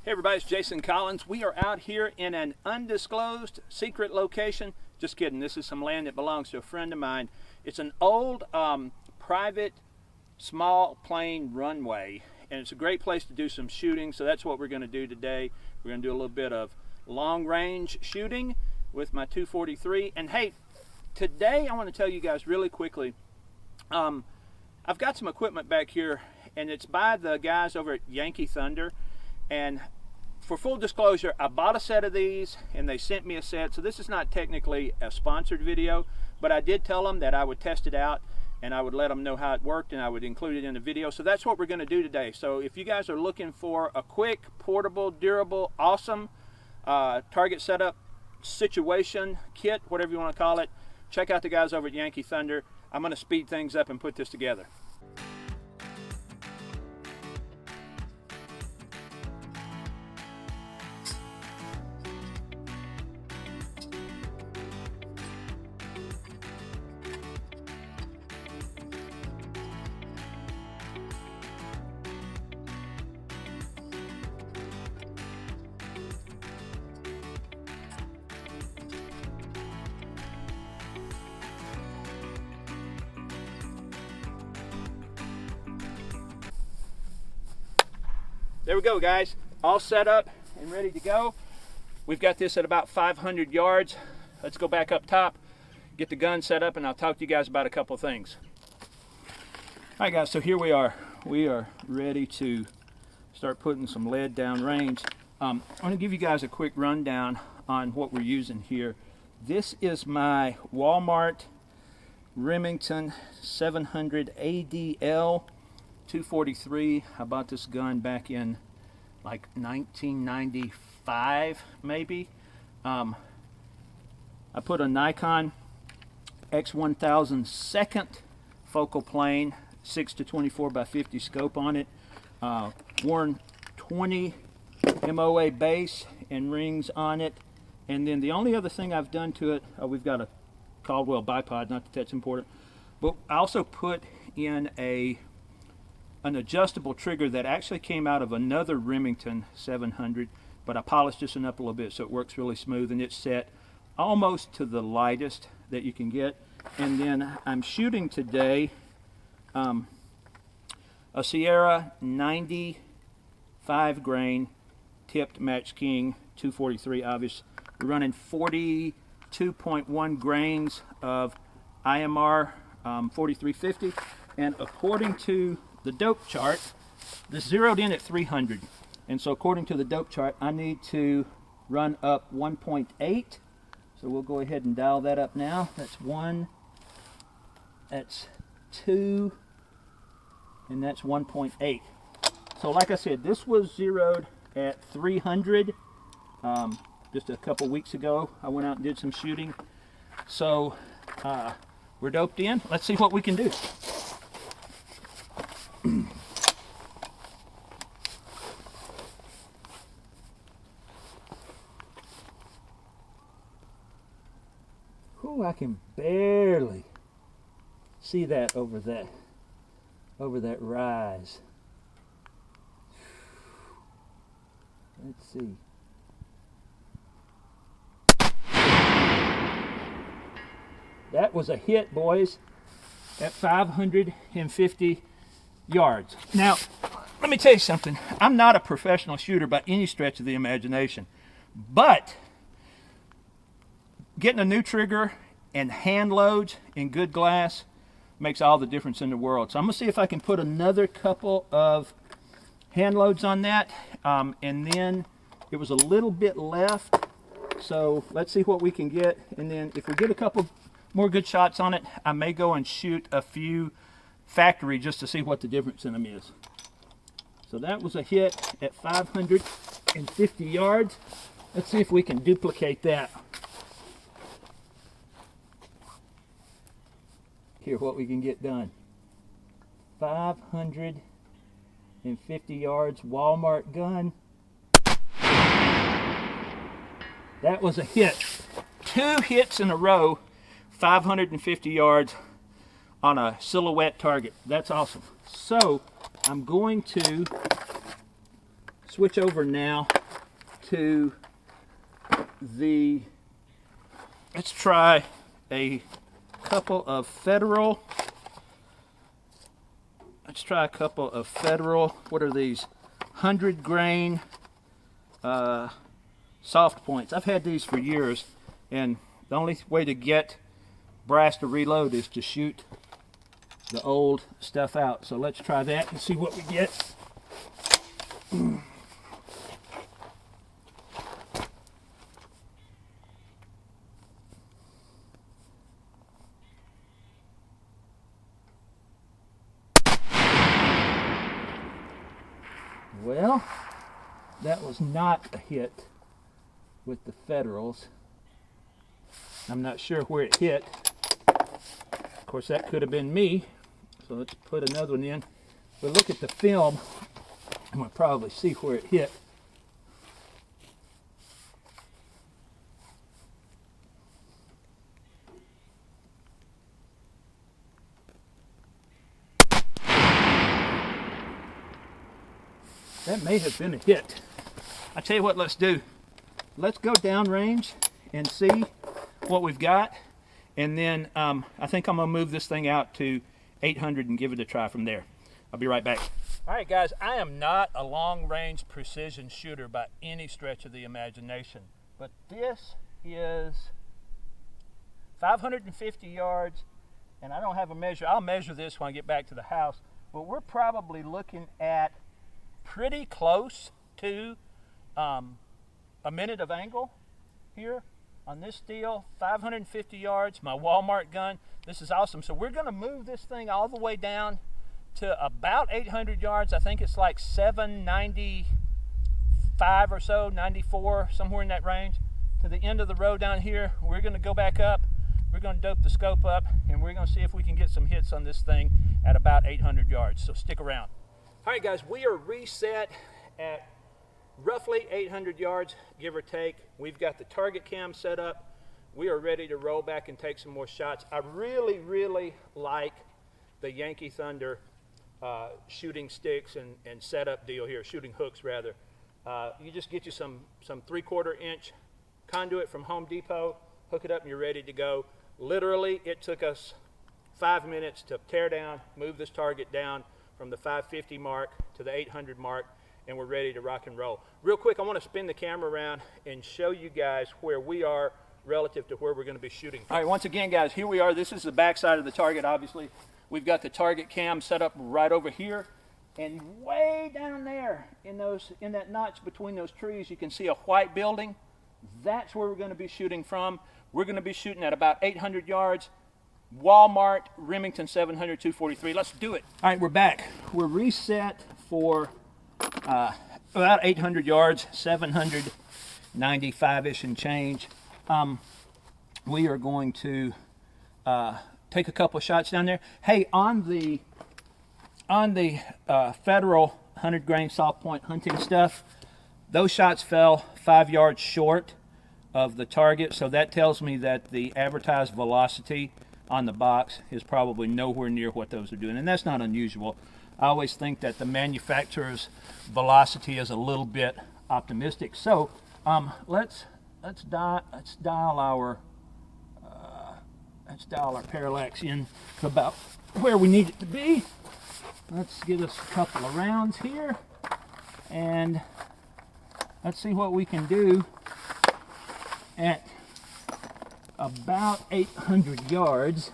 Hey everybody, it's Jason Collins. We are out here in an undisclosed secret location. Just kidding, this is some land that belongs to a friend of mine. It's an old private small plane runway, and it's a great place to do some shooting, so that's what we're going to do today. We're going to do a little bit of long range shooting with my 243. And hey, today I want to tell you guys really quickly, I've got some equipment back here, and it's by the guys over at Yankee Thunder. And for full disclosure, I bought a set of these and they sent me a set, so this is not technically a sponsored video, but I did tell them that I would test it out and I would let them know how it worked and I would include it in the video. So that's what we're going to do today. So if you guys are looking for a quick, portable, durable, awesome target setup situation kit, whatever you want to call it, check out the guys over at Yankee Thunder. I'm going to speed things up and put this together. There we go, guys, all set up and ready to go. We've got this at about 500 yards. Let's go back up top, get the gun set up, and I'll talk to you guys about a couple of things. All right, guys, so here we are. We are ready to start putting some lead down range. I'm going to give you guys a quick rundown on what we're using here. This is my Walmart Remington 700 ADL 243. I bought this gun back in like 1995 maybe. I put a Nikon X1000 second focal plane 6-24 by 50 scope on it. Worn 20 MOA base and rings on it, and then the only other thing I've done to it, we've got a Caldwell bipod, not that that's important, but I also put in an adjustable trigger that actually came out of another Remington 700, but I polished this one up a little bit so it works really smooth, and it's set almost to the lightest that you can get. And then I'm shooting today a Sierra 95 grain tipped Match King 243. Obviously we're running 42.1 grains of IMR 4350, and according to the dope chart, this zeroed in at 300, and so according to the dope chart I need to run up 1.8, so we'll go ahead and dial that up now. That's 1, that's 2, and that's 1.8. So like I said, this was zeroed at 300 just a couple weeks ago. I went out and did some shooting, so we're doped in. Let's see what we can do. Ooh, I can barely see that over that rise. Let's see. That was a hit, boys, at 550 yards. Now, let me tell you something. I'm not a professional shooter by any stretch of the imagination, but getting a new trigger and hand loads in good glass makes all the difference in the world. So I'm going to see if I can put another couple of hand loads on that, and then it was a little bit left, so let's see what we can get, and then if we get a couple more good shots on it, I may go and shoot a few factory just to see what the difference in them is. So that was a hit at 550 yards. Let's see if we can duplicate that. Here, what we can get done. 550 yards, Walmart gun. That was a hit. 2 hits in a row, 550 yards on a silhouette target. That's awesome. So I'm going to switch over now to the, let's try a couple of Federal. Let's try a couple of Federal, what are these? 100 grain soft points. I've had these for years, and the only way to get brass to reload is to shoot the old stuff out. So let's try that and see what we get. Well, that was not a hit with the Federals. I'm not sure where it hit. Of course, that could have been me. So let's put another one in. We'll look at the film and we'll probably see where it hit. That may have been a hit. I tell you what, let's do. Let's go downrange and see what we've got, and then I think I'm gonna move this thing out to 800 and give it a try from there. I'll be right back. All right, guys, I am not a long-range precision shooter by any stretch of the imagination, but this is 550 yards, and I don't have a measure. I'll measure this when I get back to the house, but we're probably looking at pretty close to a minute of angle here on this deal. 550 yards, my Walmart gun. This is awesome. So we're going to move this thing all the way down to about 800 yards. I think it's like 795 or so, 94, somewhere in that range, to the end of the row down here. We're going to go back up. We're going to dope the scope up, and we're going to see if we can get some hits on this thing at about 800 yards. So stick around. All right, guys, we are reset at roughly 800 yards, give or take. We've got the target cam set up. We are ready to roll back and take some more shots. I really, really like the Yankee Thunder shooting sticks and setup deal here, shooting hooks rather. You just get you some 3/4 inch conduit from Home Depot, hook it up, and you're ready to go. Literally, it took us 5 minutes to tear down, move this target down from the 550 mark to the 800 mark, and we're ready to rock and roll. Real quick, I want to spin the camera around and show you guys where we are relative to where we're going to be shooting. All right, once again, guys, here we are. This is the back side of the target, obviously. We've got the target cam set up right over here, and way down there in that notch between those trees, you can see a white building. That's where we're going to be shooting from. We're going to be shooting at about 800 yards. Walmart Remington 700 243. Let's do it. All right, we're back. We're reset for about 800 yards, 795-ish and change. We are going to take a couple of shots down there. Hey, on the Federal 100 grain soft point hunting stuff, those shots fell 5 yards short of the target, so that tells me that the advertised velocity on the box is probably nowhere near what those are doing, and that's not unusual. I always think that the manufacturer's velocity is a little bit optimistic. So let's dial our parallax in to about where we need it to be. Let's give us a couple of rounds here, and let's see what we can do at about 800 yards.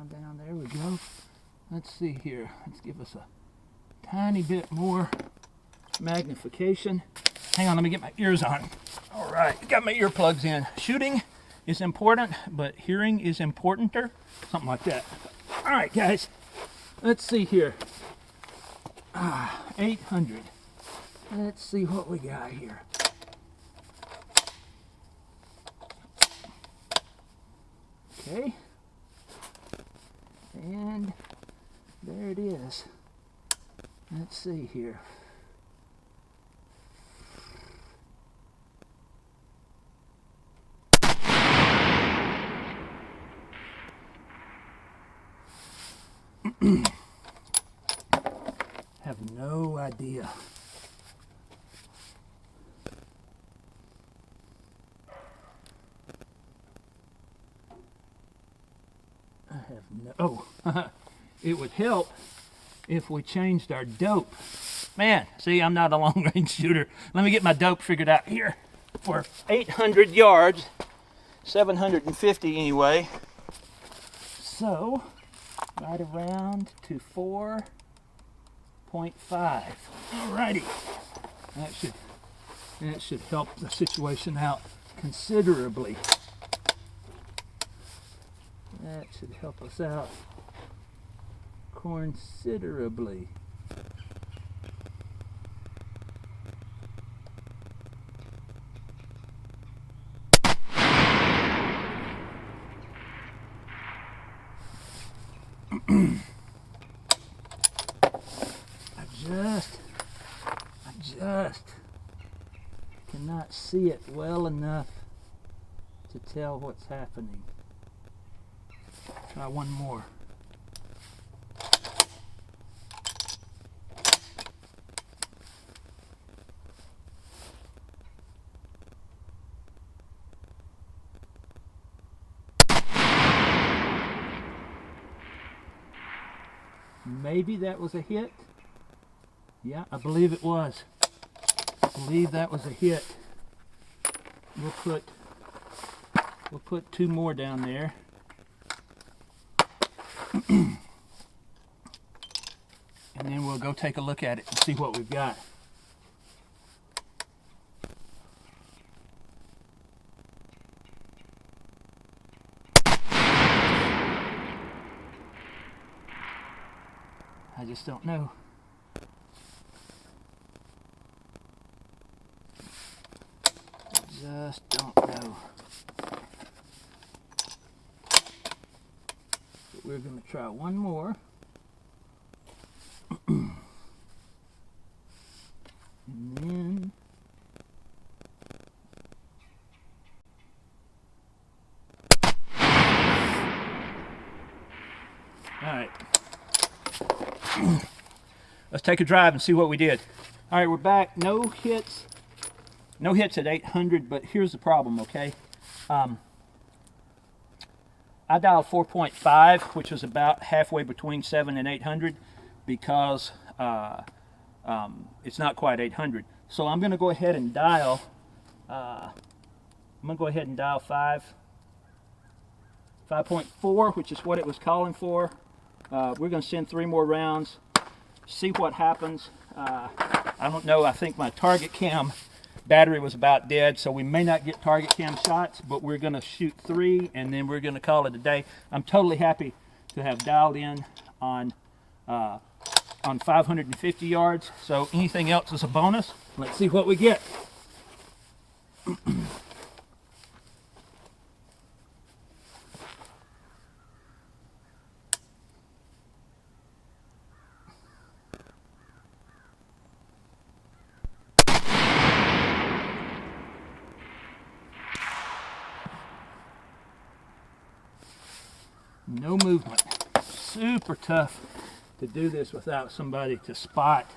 Down, there we go. Let's see here. Let's give us a tiny bit more magnification. Hang on, let me get my ears on. All right, got my earplugs in. Shooting is important, but hearing is importanter. Something like that. All right, guys, let's see here. 800. Let's see what we got here. Okay. And there it is. Let's see here. have no idea. I have no, oh, it would help if we changed our dope. Man, see, I'm not a long-range shooter. Let me get my dope figured out here. For 800 yards, 750 anyway. So, right around to 4.5. Alrighty. That should help the situation out considerably. That should help us out considerably. I just cannot see it well enough to tell what's happening. Try one more. Maybe that was a hit. Yeah, I believe it was. I believe that was a hit. We'll put two more down there. And then we'll go take a look at it and see what we've got. I just don't know. Just don't know. But we're going to try one more. And then all right. Let's take a drive and see what we did. All right, we're back. No hits. No hits at 800, but here's the problem, okay? I dialed 4.5, which was about halfway between 7 and 800, because it's not quite 800. So I'm going to go ahead and dial. I'm going to go ahead and dial 5.4, which is what it was calling for. We're going to send 3 more rounds, see what happens. I don't know. I think my target cam battery was about dead, so we may not get target cam shots, but we're going to shoot 3 and then we're going to call it a day. I'm totally happy to have dialed in on 550 yards, so anything else is a bonus. Let's see what we get. No movement. Super tough to do this without somebody to spot,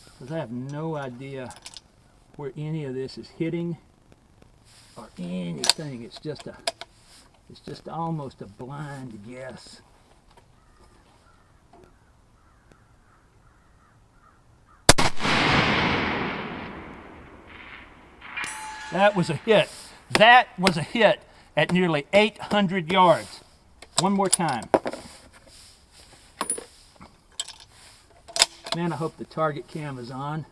because I have no idea where any of this is hitting or anything. It's just almost a blind guess. That was a hit. That was a hit at nearly 800 yards. One more time. Man, I hope the target cam is on.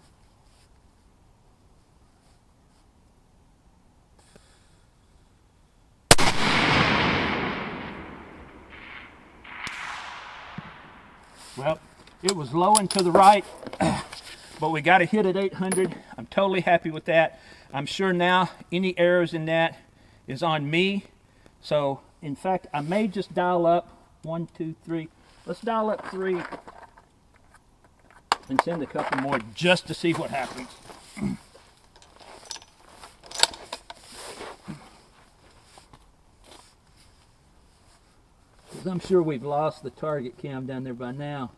Well, it was low and to the right, but we got a hit at 800. I'm totally happy with that. I'm sure now any errors in that is on me. So, in fact, I may just dial up 1, 2, 3. Let's dial up 3 and send a couple more just to see what happens. Because I'm sure we've lost the target cam down there by now.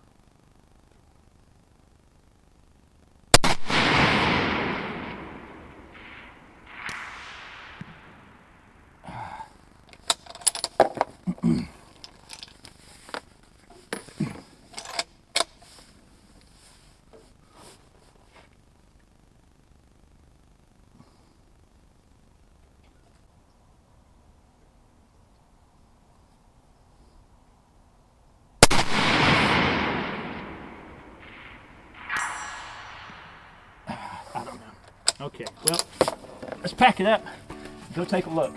I don't know. Okay, well, let's pack it up. Go take a look.